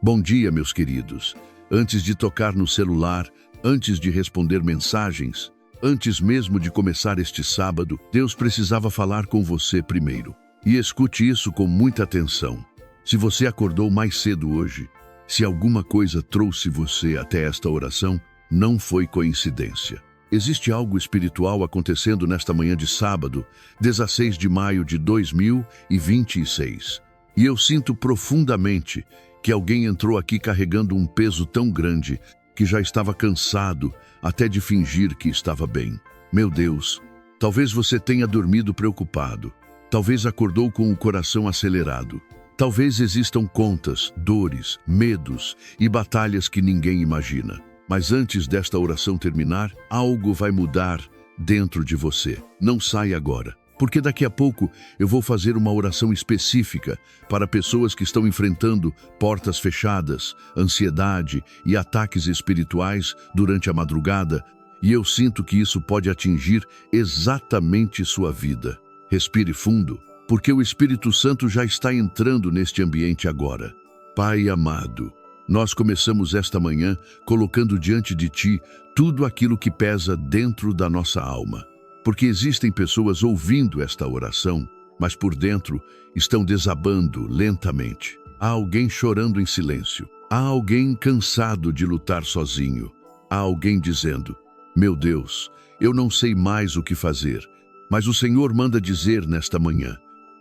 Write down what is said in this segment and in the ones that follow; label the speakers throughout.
Speaker 1: Bom dia, meus queridos. Antes de tocar no celular, antes de responder mensagens, antes mesmo de começar este sábado, Deus precisava falar com você primeiro. E escute isso com muita atenção. Se você acordou mais cedo hoje, se alguma coisa trouxe você até esta oração, não foi coincidência. Existe algo espiritual acontecendo nesta manhã de sábado, 16 de maio de 2026. E eu sinto profundamente que alguém entrou aqui carregando um peso tão grande que já estava cansado até de fingir que estava bem. Meu Deus, talvez você tenha dormido preocupado, talvez acordou com o coração acelerado, talvez existam contas, dores, medos e batalhas que ninguém imagina. Mas antes desta oração terminar, algo vai mudar dentro de você. Não saia agora, porque daqui a pouco eu vou fazer uma oração específica para pessoas que estão enfrentando portas fechadas, ansiedade e ataques espirituais durante a madrugada, e eu sinto que isso pode atingir exatamente sua vida. Respire fundo, porque o Espírito Santo já está entrando neste ambiente agora. Pai amado, nós começamos esta manhã colocando diante de Ti tudo aquilo que pesa dentro da nossa alma. Porque existem pessoas ouvindo esta oração, mas por dentro estão desabando lentamente. Há alguém chorando em silêncio. Há alguém cansado de lutar sozinho. Há alguém dizendo: meu Deus, eu não sei mais o que fazer. Mas o Senhor manda dizer nesta manhã: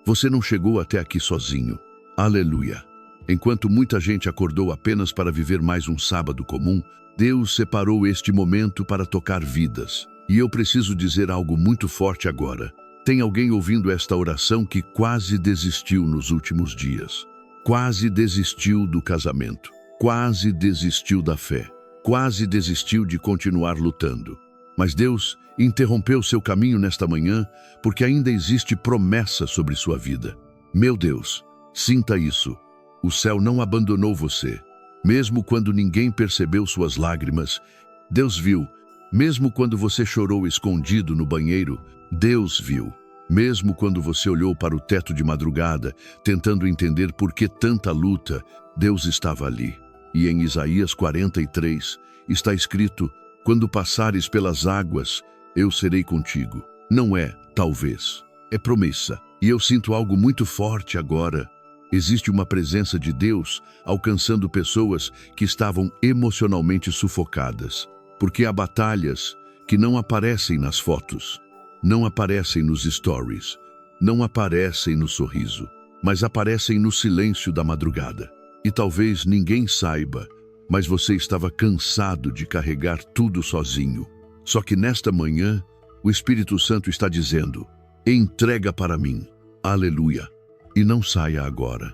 Speaker 1: você não chegou até aqui sozinho. Aleluia! Enquanto muita gente acordou apenas para viver mais um sábado comum, Deus separou este momento para tocar vidas. E eu preciso dizer algo muito forte agora. Tem alguém ouvindo esta oração que quase desistiu nos últimos dias. Quase desistiu do casamento. Quase desistiu da fé. Quase desistiu de continuar lutando. Mas Deus interrompeu seu caminho nesta manhã porque ainda existe promessa sobre sua vida. Meu Deus, sinta isso. O céu não abandonou você. Mesmo quando ninguém percebeu suas lágrimas, Deus viu. Mesmo quando você chorou escondido no banheiro, Deus viu. Mesmo quando você olhou para o teto de madrugada, tentando entender por que tanta luta, Deus estava ali. E em Isaías 43, está escrito: quando passares pelas águas, eu serei contigo. Não é talvez, é promessa. E eu sinto algo muito forte agora. Existe uma presença de Deus alcançando pessoas que estavam emocionalmente sufocadas. Porque há batalhas que não aparecem nas fotos, não aparecem nos stories, não aparecem no sorriso, mas aparecem no silêncio da madrugada. E talvez ninguém saiba, mas você estava cansado de carregar tudo sozinho. Só que nesta manhã, o Espírito Santo está dizendo: entrega para mim. Aleluia! E não saia agora.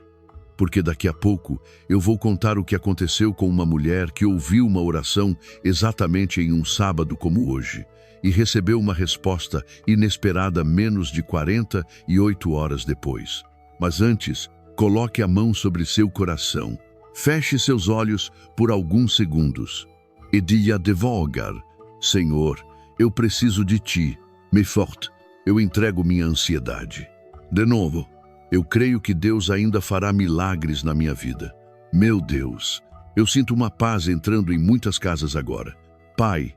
Speaker 1: Porque daqui a pouco eu vou contar o que aconteceu com uma mulher que ouviu uma oração exatamente em um sábado como hoje e recebeu uma resposta inesperada menos de 48 horas depois. Mas antes, coloque a mão sobre seu coração. Feche seus olhos por alguns segundos e diga devagar: Senhor, eu preciso de Ti. Me forte, eu entrego minha ansiedade. De novo. Eu creio que Deus ainda fará milagres na minha vida. Meu Deus, eu sinto uma paz entrando em muitas casas agora. Pai,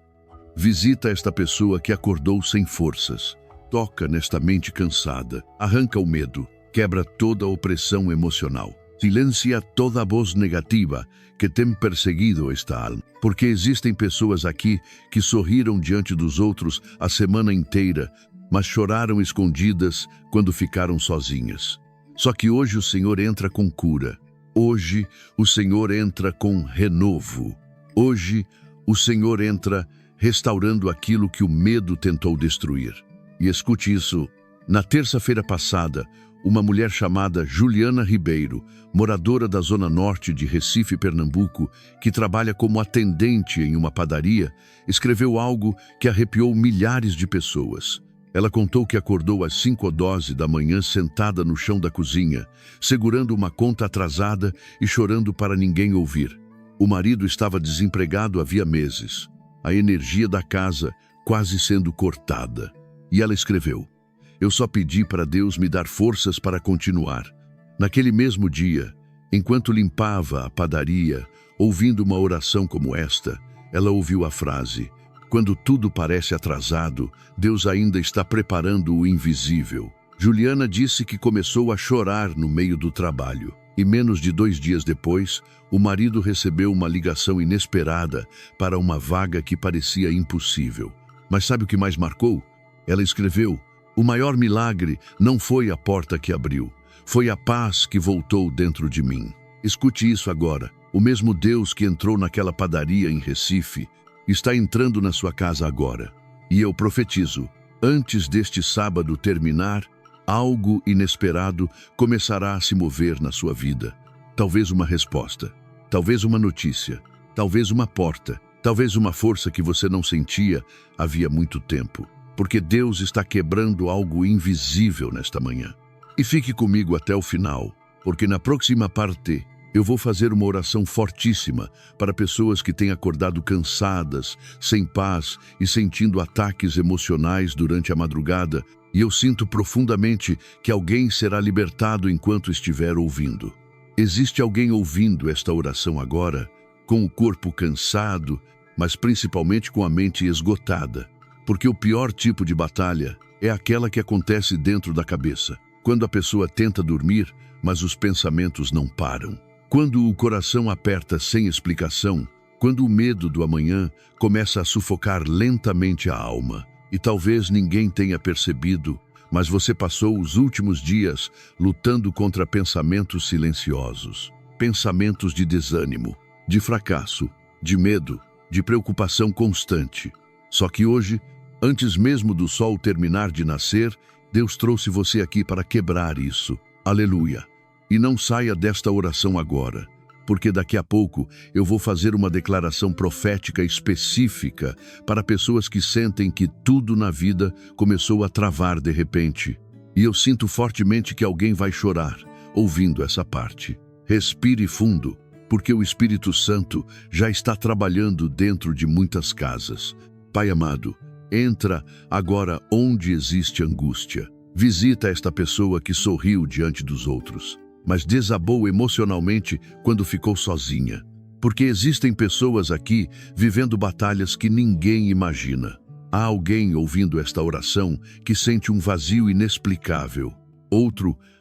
Speaker 1: visita esta pessoa que acordou sem forças. Toca nesta mente cansada. Arranca o medo. Quebra toda a opressão emocional. Silencia toda a voz negativa que tem perseguido esta alma. Porque existem pessoas aqui que sorriram diante dos outros a semana inteira, mas choraram escondidas quando ficaram sozinhas. Só que hoje o Senhor entra com cura. Hoje o Senhor entra com renovo. Hoje o Senhor entra restaurando aquilo que o medo tentou destruir. E escute isso. Na terça-feira passada, uma mulher chamada Juliana Ribeiro, moradora da Zona Norte de Recife, Pernambuco, que trabalha como atendente em uma padaria, escreveu algo que arrepiou milhares de pessoas. Ela contou que acordou às 5h da manhã sentada no chão da cozinha, segurando uma conta atrasada e chorando para ninguém ouvir. O marido estava desempregado havia meses. A energia da casa quase sendo cortada. E ela escreveu: eu só pedi para Deus me dar forças para continuar. Naquele mesmo dia, Enquanto limpava a padaria, ouvindo uma oração como esta, ela ouviu a frase: quando tudo parece atrasado, Deus ainda está preparando o invisível. Juliana disse que começou a chorar no meio do trabalho. E menos de 2 dias depois, o marido recebeu uma ligação inesperada para uma vaga que parecia impossível. Mas sabe o que mais marcou? Ela escreveu: o maior milagre não foi a porta que abriu, foi a paz que voltou dentro de mim. Escute isso agora. O mesmo Deus que entrou naquela padaria em Recife está entrando na sua casa agora. E eu profetizo, antes deste sábado terminar, algo inesperado começará a se mover na sua vida. Talvez uma resposta, talvez uma notícia, talvez uma porta, talvez uma força que você não sentia havia muito tempo. Porque Deus está quebrando algo invisível nesta manhã. E fique comigo até o final, porque na próxima parte eu vou fazer uma oração fortíssima para pessoas que têm acordado cansadas, sem paz e sentindo ataques emocionais durante a madrugada. E eu sinto profundamente que alguém será libertado enquanto estiver ouvindo. Existe alguém ouvindo esta oração agora, com o corpo cansado, mas principalmente com a mente esgotada. Porque o pior tipo de batalha é aquela que acontece dentro da cabeça, quando a pessoa tenta dormir, mas os pensamentos não param. Quando o coração aperta sem explicação, quando o medo do amanhã começa a sufocar lentamente a alma. E talvez ninguém tenha percebido, mas você passou os últimos dias lutando contra pensamentos silenciosos. Pensamentos de desânimo, de fracasso, de medo, de preocupação constante. Só que hoje, antes mesmo do sol terminar de nascer, Deus trouxe você aqui para quebrar isso. Aleluia! E não saia desta oração agora, porque daqui a pouco eu vou fazer uma declaração profética específica para pessoas que sentem que tudo na vida começou a travar de repente. E eu sinto fortemente que alguém vai chorar ouvindo essa parte. Respire fundo, porque o Espírito Santo já está trabalhando dentro de muitas casas. Pai amado, entra agora onde existe angústia. Visita esta pessoa que sorriu diante dos outros, mas desabou emocionalmente quando ficou sozinha. Porque existem pessoas aqui vivendo batalhas que ninguém imagina. Há alguém ouvindo esta oração que sente um vazio inexplicável.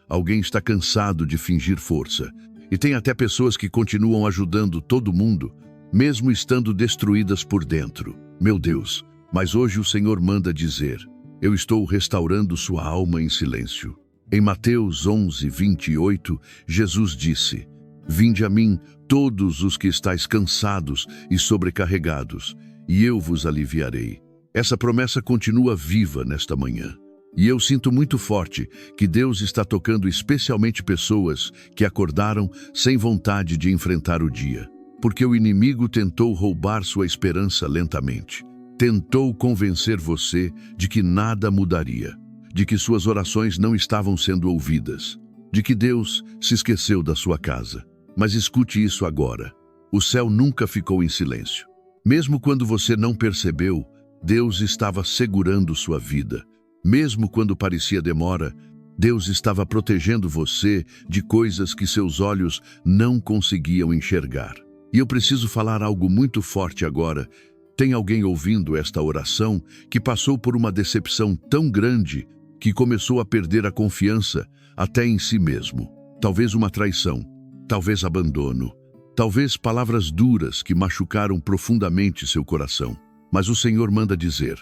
Speaker 1: Alguém está cansado de fingir força. E tem até pessoas que continuam ajudando todo mundo, mesmo estando destruídas por dentro. Meu Deus, mas hoje o Senhor manda dizer: eu estou restaurando sua alma em silêncio. Em Mateus 11:28, Jesus disse: vinde a mim todos os que estáis cansados e sobrecarregados, e eu vos aliviarei. Essa promessa continua viva nesta manhã. E eu sinto muito forte que Deus está tocando especialmente pessoas que acordaram sem vontade de enfrentar o dia. Porque o inimigo tentou roubar sua esperança lentamente. Tentou convencer você de que nada mudaria, de que suas orações não estavam sendo ouvidas, de que Deus se esqueceu da sua casa. Mas escute isso agora. O céu nunca ficou em silêncio. Mesmo quando você não percebeu, Deus estava segurando sua vida. Mesmo quando parecia demora, Deus estava protegendo você de coisas que seus olhos não conseguiam enxergar. E eu preciso falar algo muito forte agora. Tem alguém ouvindo esta oração que passou por uma decepção tão grande que começou a perder a confiança até em si mesmo. Talvez uma traição, talvez abandono, talvez palavras duras que machucaram profundamente seu coração. Mas o Senhor manda dizer: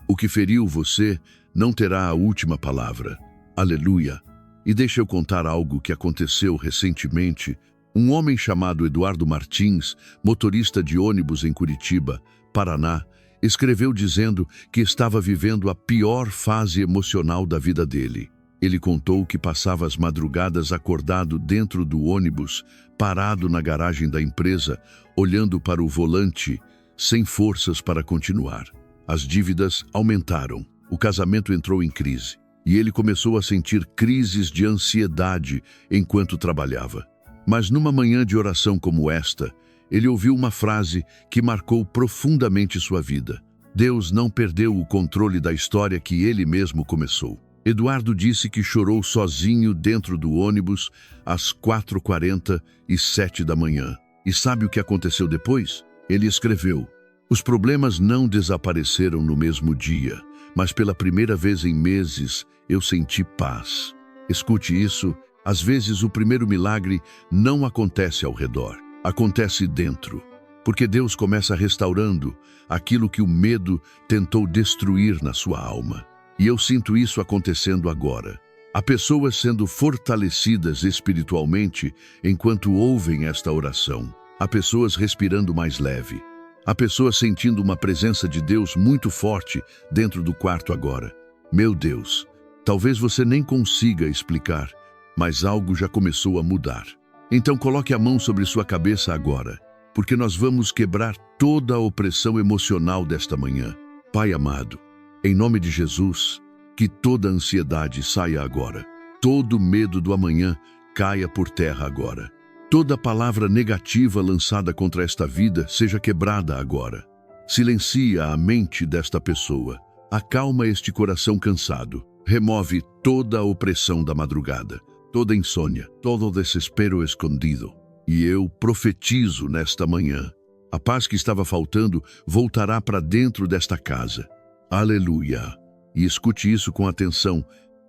Speaker 1: o que feriu você não terá a última palavra. Aleluia! E deixa eu contar algo que aconteceu recentemente. Um homem chamado Eduardo Martins, motorista de ônibus em Curitiba, Paraná, escreveu dizendo que estava vivendo a pior fase emocional da vida dele. Ele contou que passava as madrugadas acordado dentro do ônibus, parado na garagem da empresa, olhando para o volante, sem forças para continuar. As dívidas aumentaram, o casamento entrou em crise, e ele começou a sentir crises de ansiedade enquanto trabalhava. Mas numa manhã de oração como esta, ele ouviu uma frase que marcou profundamente sua vida. Deus não perdeu o controle da história que ele mesmo começou. Eduardo disse que chorou sozinho dentro do ônibus às 4h47 da manhã. E sabe o que aconteceu depois? Ele escreveu: os problemas não desapareceram no mesmo dia, mas pela primeira vez em meses eu senti paz. Escute isso, às vezes o primeiro milagre não acontece ao redor, acontece dentro. Porque Deus começa restaurando aquilo que o medo tentou destruir na sua alma. E eu sinto isso acontecendo agora. Há pessoas sendo fortalecidas espiritualmente enquanto ouvem esta oração. Há pessoas respirando mais leve. Há pessoas sentindo uma presença de Deus muito forte dentro do quarto agora. Meu Deus, talvez você nem consiga explicar, mas algo já começou a mudar. Então coloque a mão sobre sua cabeça agora, porque nós vamos quebrar toda a opressão emocional desta manhã. Pai amado, em nome de Jesus, que toda ansiedade saia agora. Todo medo do amanhã caia por terra agora. Toda palavra negativa lançada contra esta vida seja quebrada agora. Silencia a mente desta pessoa. Acalma este coração cansado. Remove toda a opressão da madrugada, toda insônia, todo desespero escondido. E eu profetizo nesta manhã, a paz que estava faltando voltará para dentro desta casa. Aleluia! E escute isso com atenção.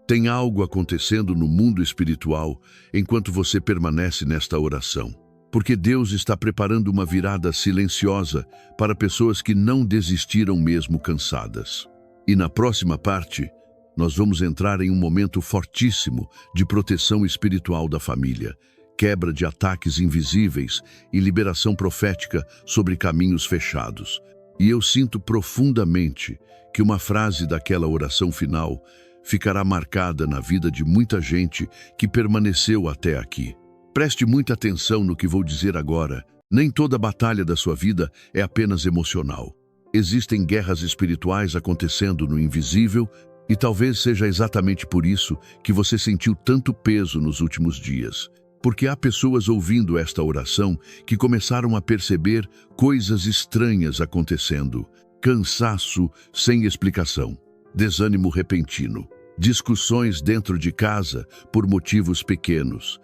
Speaker 1: Tem algo acontecendo no mundo espiritual enquanto você permanece nesta oração. Porque Deus está preparando uma virada silenciosa para pessoas que não desistiram mesmo cansadas. E na próxima parte, nós vamos entrar em um momento fortíssimo de proteção espiritual da família, quebra de ataques invisíveis e liberação profética sobre caminhos fechados. E eu sinto profundamente que uma frase daquela oração final ficará marcada na vida de muita gente que permaneceu até aqui. Preste muita atenção no que vou dizer agora. Nem toda batalha da sua vida é apenas emocional. Existem guerras espirituais acontecendo no invisível e talvez seja exatamente por isso que você sentiu tanto peso nos últimos dias. Porque há pessoas ouvindo esta oração que começaram a perceber coisas estranhas acontecendo. Cansaço sem explicação, desânimo repentino, discussões dentro de casa por motivos pequenos,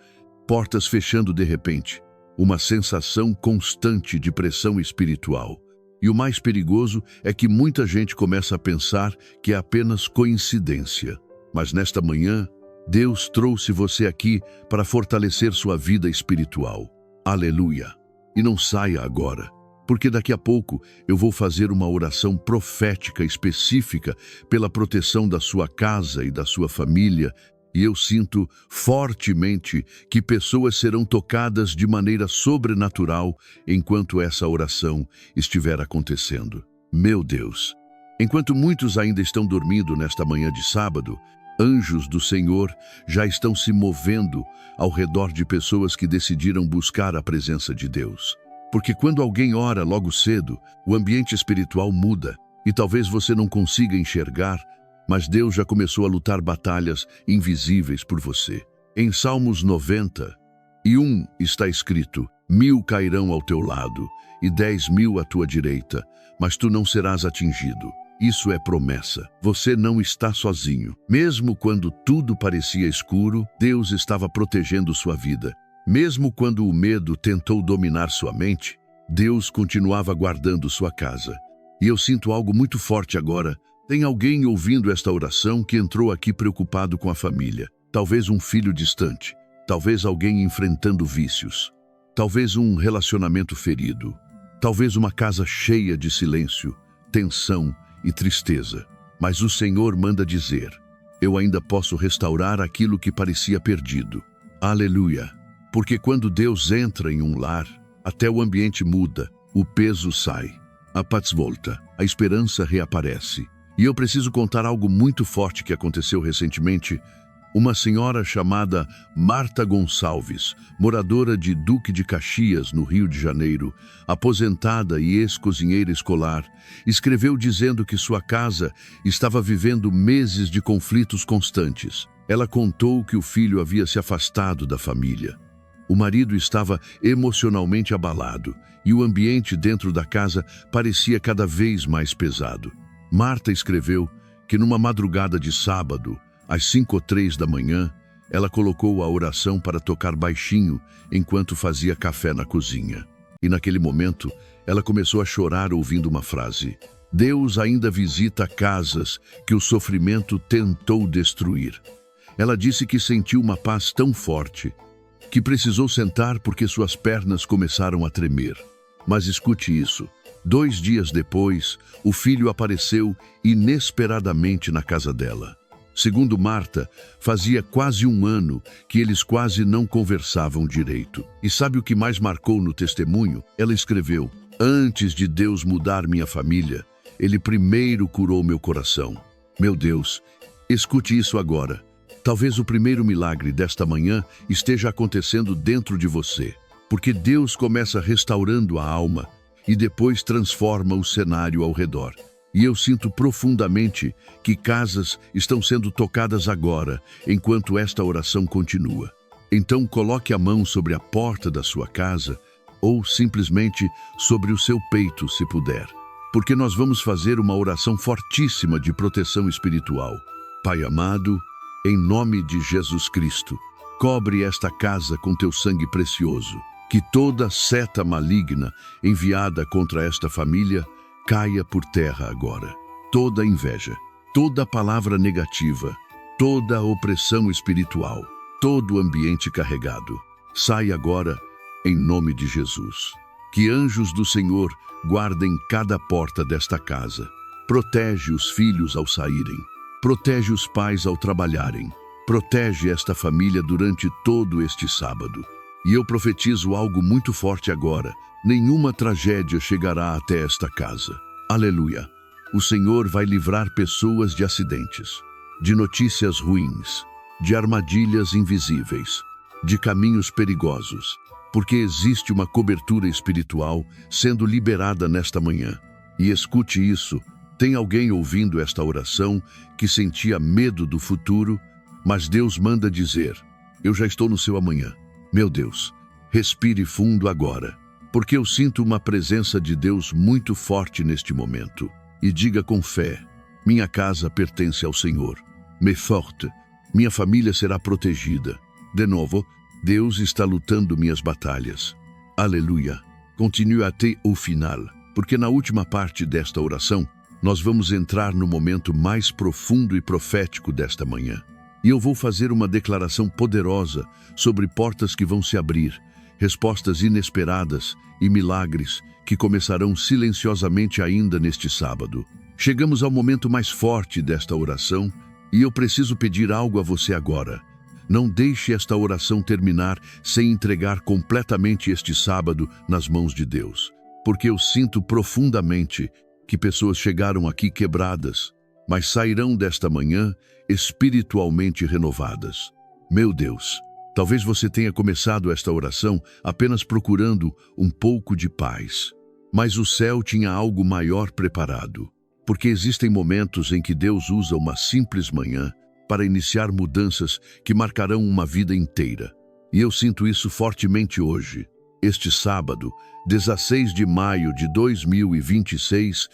Speaker 1: portas fechando de repente, uma sensação constante de pressão espiritual. E o mais perigoso é que muita gente começa a pensar que é apenas coincidência. Mas nesta manhã, Deus trouxe você aqui para fortalecer sua vida espiritual. Aleluia! E não saia agora, porque daqui a pouco eu vou fazer uma oração profética específica pela proteção da sua casa e da sua família, e eu sinto fortemente que pessoas serão tocadas de maneira sobrenatural enquanto essa oração estiver acontecendo. Meu Deus! Enquanto muitos ainda estão dormindo nesta manhã de sábado, anjos do Senhor já estão se movendo ao redor de pessoas que decidiram buscar a presença de Deus. Porque quando alguém ora logo cedo, o ambiente espiritual muda e talvez você não consiga enxergar, mas Deus já começou a lutar batalhas invisíveis por você. Em Salmos 90:1 está escrito: 1000 cairão ao teu lado e 10.000 à tua direita, mas tu não serás atingido. Isso é promessa. Você não está sozinho. Mesmo quando tudo parecia escuro, Deus estava protegendo sua vida. Mesmo quando o medo tentou dominar sua mente, Deus continuava guardando sua casa. E eu sinto algo muito forte agora. Tem alguém ouvindo esta oração que entrou aqui preocupado com a família. Talvez um filho distante. Talvez alguém enfrentando vícios. Talvez um relacionamento ferido. Talvez uma casa cheia de silêncio, tensão e tristeza. Mas o Senhor manda dizer: eu ainda posso restaurar aquilo que parecia perdido. Aleluia! Porque quando Deus entra em um lar, até o ambiente muda, o peso sai, a paz volta, a esperança reaparece. E eu preciso contar algo muito forte que aconteceu recentemente. Uma senhora chamada Marta Gonçalves, moradora de Duque de Caxias, no Rio de Janeiro, aposentada e ex-cozinheira escolar, escreveu dizendo que sua casa estava vivendo meses de conflitos constantes. Ela contou que o filho havia se afastado da família. O marido estava emocionalmente abalado e o ambiente dentro da casa parecia cada vez mais pesado. Marta escreveu que numa madrugada de sábado, Às 5h03 da manhã, ela colocou a oração para tocar baixinho enquanto fazia café na cozinha. E naquele momento, ela começou a chorar ouvindo uma frase: Deus ainda visita casas que o sofrimento tentou destruir. Ela disse que sentiu uma paz tão forte que precisou sentar porque suas pernas começaram a tremer. Mas escute isso. 2 dias depois, o filho apareceu inesperadamente na casa dela. Segundo Marta, fazia quase 1 ano que eles quase não conversavam direito. E sabe o que mais marcou no testemunho? Ela escreveu: Antes de Deus mudar minha família, Ele primeiro curou meu coração. Meu Deus, escute isso agora. Talvez o primeiro milagre desta manhã esteja acontecendo dentro de você, porque Deus começa restaurando a alma e depois transforma o cenário ao redor. E eu sinto profundamente que casas estão sendo tocadas agora, enquanto esta oração continua. Então coloque a mão sobre a porta da sua casa ou simplesmente sobre o seu peito, se puder, porque nós vamos fazer uma oração fortíssima de proteção espiritual. Pai amado, em nome de Jesus Cristo, cobre esta casa com teu sangue precioso. Que toda seta maligna enviada contra esta família caia por terra agora. Toda inveja, toda palavra negativa, toda opressão espiritual, todo ambiente carregado, sai agora em nome de Jesus. Que anjos do Senhor guardem cada porta desta casa. Protege os filhos ao saírem. Protege os pais ao trabalharem. Protege esta família durante todo este sábado. E eu profetizo algo muito forte agora. Nenhuma tragédia chegará até esta casa. Aleluia! O Senhor vai livrar pessoas de acidentes, de notícias ruins, de armadilhas invisíveis, de caminhos perigosos, porque existe uma cobertura espiritual sendo liberada nesta manhã. E escute isso, tem alguém ouvindo esta oração que sentia medo do futuro, mas Deus manda dizer: eu já estou no seu amanhã. Meu Deus, respire fundo agora, porque eu sinto uma presença de Deus muito forte neste momento. E diga com fé: minha casa pertence ao Senhor. Me forte, minha família será protegida. De novo, Deus está lutando minhas batalhas. Aleluia. Continue até o final, porque na última parte desta oração, nós vamos entrar no momento mais profundo e profético desta manhã. E eu vou fazer uma declaração poderosa sobre portas que vão se abrir, respostas inesperadas e milagres que começarão silenciosamente ainda neste sábado. Chegamos ao momento mais forte desta oração e eu preciso pedir algo a você agora. Não deixe esta oração terminar sem entregar completamente este sábado nas mãos de Deus, porque eu sinto profundamente que pessoas chegaram aqui quebradas, mas sairão desta manhã espiritualmente renovadas. Meu Deus, talvez você tenha começado esta oração apenas procurando um pouco de paz, mas o céu tinha algo maior preparado, porque existem momentos em que Deus usa uma simples manhã para iniciar mudanças que marcarão uma vida inteira. E eu sinto isso fortemente hoje. Este sábado, 16 de maio de 2026,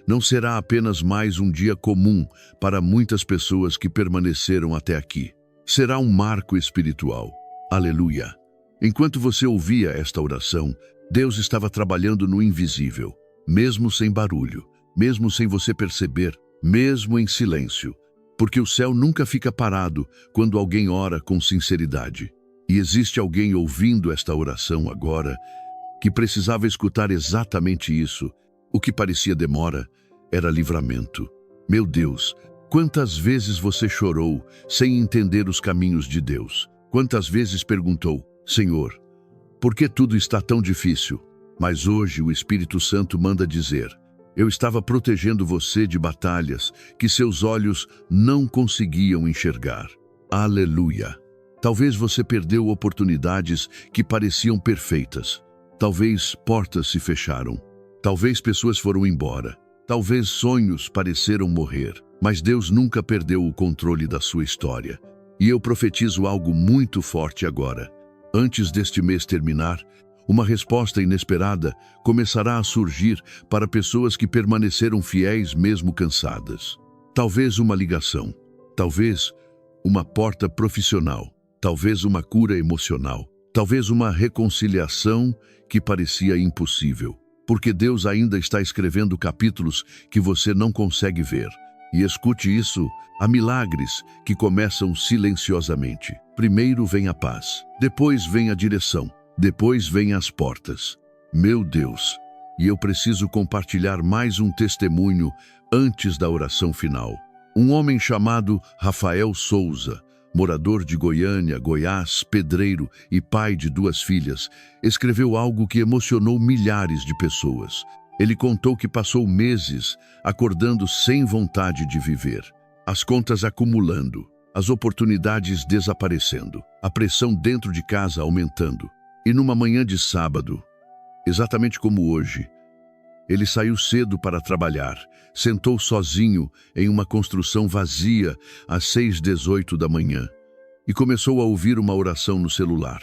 Speaker 1: não será apenas mais um dia comum para muitas pessoas que permaneceram até aqui. Será um marco espiritual. Aleluia! Enquanto você ouvia esta oração, Deus estava trabalhando no invisível, mesmo sem barulho, mesmo sem você perceber, mesmo em silêncio. Porque o céu nunca fica parado quando alguém ora com sinceridade. E existe alguém ouvindo esta oração agora que precisava escutar exatamente isso. O que parecia demora era livramento. Meu Deus, quantas vezes você chorou sem entender os caminhos de Deus? Quantas vezes perguntou: Senhor, por que tudo está tão difícil? Mas hoje o Espírito Santo manda dizer: eu estava protegendo você de batalhas que seus olhos não conseguiam enxergar. Aleluia! Talvez você perdeu oportunidades que pareciam perfeitas. Talvez portas se fecharam. Talvez pessoas foram embora. Talvez sonhos pareceram morrer. Mas Deus nunca perdeu o controle da sua história. E eu profetizo algo muito forte agora. Antes deste mês terminar, uma resposta inesperada começará a surgir para pessoas que permaneceram fiéis mesmo cansadas. Talvez uma ligação, talvez uma porta profissional, talvez uma cura emocional, talvez uma reconciliação que parecia impossível. Porque Deus ainda está escrevendo capítulos que você não consegue ver. E escute isso, há milagres que começam silenciosamente. Primeiro vem a paz, depois vem a direção, depois vem as portas. Meu Deus! E eu preciso compartilhar mais um testemunho antes da oração final. Um homem chamado Rafael Souza, morador de Goiânia, Goiás, pedreiro e pai de 2 filhas, escreveu algo que emocionou milhares de pessoas. Ele contou que passou meses acordando sem vontade de viver, as contas acumulando, as oportunidades desaparecendo, a pressão dentro de casa aumentando. E numa manhã de sábado, exatamente como hoje, ele saiu cedo para trabalhar, sentou sozinho em uma construção vazia às 6h18 da manhã e começou a ouvir uma oração no celular.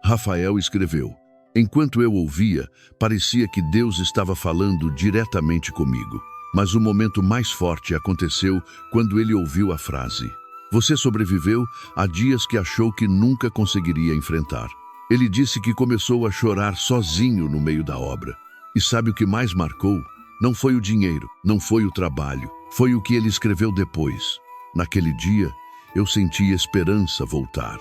Speaker 1: Rafael escreveu: enquanto eu ouvia, parecia que Deus estava falando diretamente comigo. Mas o momento mais forte aconteceu quando ele ouviu a frase: você sobreviveu a dias que achou que nunca conseguiria enfrentar. Ele disse que começou a chorar sozinho no meio da obra. E sabe o que mais marcou? Não foi o dinheiro, não foi o trabalho, foi o que ele escreveu depois. Naquele dia, eu senti esperança voltar.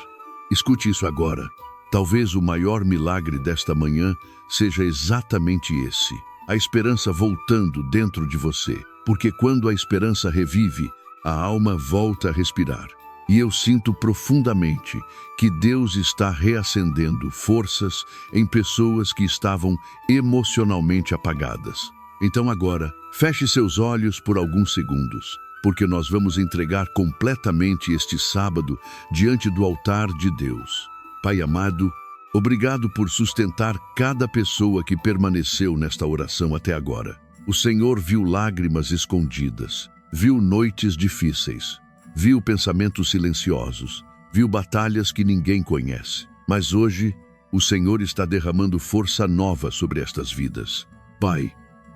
Speaker 1: Escute isso agora. Talvez o maior milagre desta manhã seja exatamente esse: a esperança voltando dentro de você. Porque quando a esperança revive, a alma volta a respirar. E eu sinto profundamente que Deus está reacendendo forças em pessoas que estavam emocionalmente apagadas. Então agora, feche seus olhos por alguns segundos, porque nós vamos entregar completamente este sábado diante do altar de Deus. Pai amado, obrigado por sustentar cada pessoa que permaneceu nesta oração até agora. O Senhor viu lágrimas escondidas, viu noites difíceis, viu pensamentos silenciosos, viu batalhas que ninguém conhece. Mas hoje, o Senhor está derramando força nova sobre estas vidas. Pai,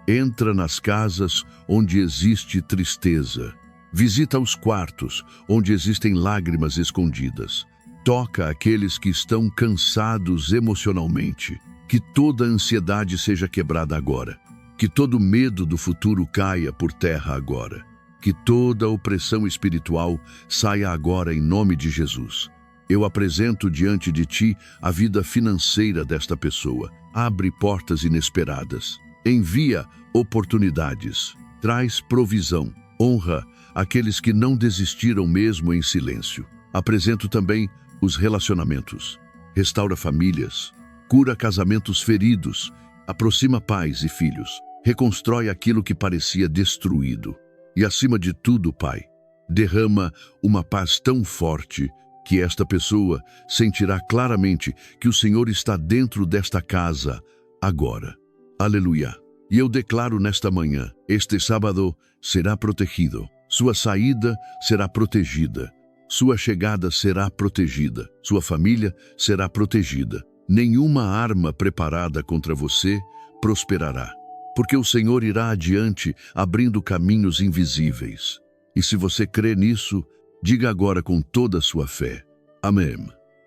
Speaker 1: entra nas casas onde existe tristeza. Visita os quartos onde existem lágrimas escondidas. Toca aqueles que estão cansados emocionalmente. Que toda ansiedade seja quebrada agora. Que todo medo do futuro caia por terra agora. Que toda opressão espiritual saia agora em nome de Jesus. Eu apresento diante de Ti a vida financeira desta pessoa. Abre portas inesperadas. Envia oportunidades. Traz provisão. Honra aqueles que não desistiram mesmo em silêncio. Apresento também os relacionamentos. Restaura famílias. Cura casamentos feridos. Aproxima pais e filhos. Reconstrói aquilo que parecia destruído. E acima de tudo, Pai, derrama uma paz tão forte que esta pessoa sentirá claramente que o Senhor está dentro desta casa agora. Aleluia. E eu declaro nesta manhã, este sábado será protegido. Sua saída será protegida. Sua chegada será protegida. Sua família será protegida. Nenhuma arma preparada contra você prosperará. Porque o Senhor irá adiante, abrindo caminhos invisíveis. E se você crê nisso, diga agora com toda a sua fé: Amém.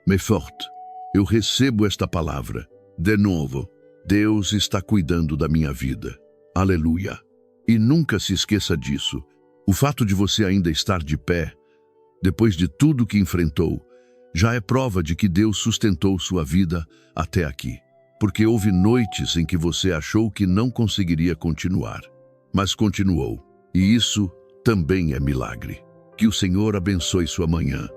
Speaker 1: Me forte. Eu recebo esta palavra. De novo, Deus está cuidando da minha vida. Aleluia. E nunca se esqueça disso. O fato de você ainda estar de pé, depois de tudo que enfrentou, já é prova de que Deus sustentou sua vida até aqui. Porque houve noites em que você achou que não conseguiria continuar, mas continuou. E isso também é milagre. Que o Senhor abençoe sua manhã.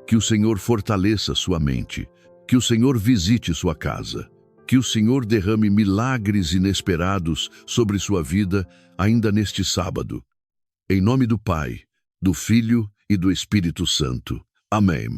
Speaker 1: Que o Senhor fortaleça sua mente. Que o Senhor visite sua casa. Que o Senhor derrame milagres inesperados sobre sua vida ainda neste sábado. Em nome do Pai, do Filho e do Espírito Santo. Amém.